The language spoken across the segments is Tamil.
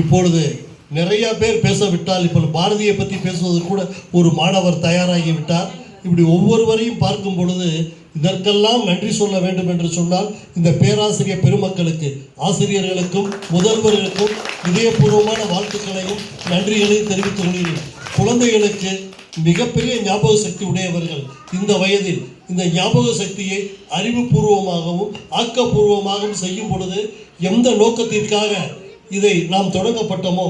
இப்பொழுது நிறைய பேர் பேசவிட்டால், இப்போ பாரதியை பற்றி பேசுவது கூட ஒரு மாணவர் தயாராகி விட்டார். இப்படி ஒவ்வொருவரையும் பார்க்கும் பொழுது இதற்கெல்லாம் நன்றி சொல்ல வேண்டும் என்று சொன்னால் இந்த பேராசிரியர் பெருமக்களுக்கு, ஆசிரியர்களுக்கும் முதல்வர்களுக்கும் இதயபூர்வமான வாழ்த்துக்களையும் நன்றிகளையும் தெரிவித்துக் கொள்கிறேன். குழந்தைகளுக்கு மிகப்பெரிய ஞாபக சக்தி உடையவர்கள். இந்த வயதில் இந்த ஞாபக சக்தியை அறிவுபூர்வமாகவும் ஆக்கப்பூர்வமாகவும் செய்யும் பொழுது எந்த நோக்கத்திற்காக இதை நாம் தொடங்கப்பட்டோமோ,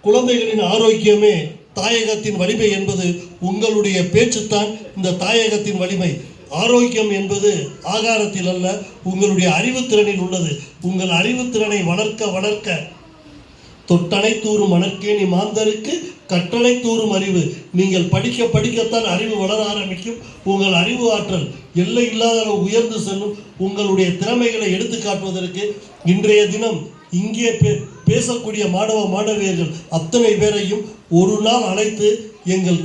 குழந்தைகளின் ஆரோக்கியமே தாயகத்தின் வலிமை என்பது உங்களுடைய பேச்சுத்தான் இந்த தாயகத்தின் வலிமை. ஆரோக்கியம் என்பது ஆகாரத்தில் அல்ல, உங்களுடைய அறிவுத்திறனில் உள்ளது. உங்கள் அறிவுத்திறனை வளர்க்க வளர்க்க தொட்டனை தூறும் மணற்கேணி மாந்தருக்கு கட்டளை தூறும் அறிவு. நீங்கள் படிக்க படிக்கத்தான் அறிவு வளர ஆரம்பிக்கும். உங்கள் அறிவு ஆற்றல் எல்லை இல்லாத உயர்ந்து செல்லும். உங்களுடைய திறமைகளை எடுத்து காட்டுவதற்கு இன்றைய தினம் இங்கே பேசக்கூடிய மாணவ மாணவியர்கள் அத்தனை பேரையும் ஒரு நாள் அழைத்து எங்கள்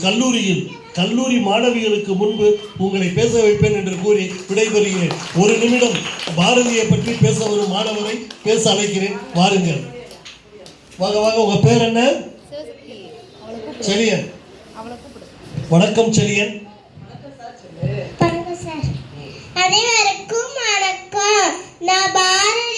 கல்லூரி மாணவிகளுக்கு முன்பு உங்களை பேச வைப்பேன் என்று கூறி விடைபெறுகிறேன். ஒரு நிமிடம் பாரதியை பற்றி பேச வரும் மாணவரை பேச அழைக்கிறேன். வாருங்கள். வாங்க வாங்க. உங்க பேர் என்ன? செலியன். வணக்கம் செலியன். அனைவருக்கும் வணக்கம். நான் பாரதி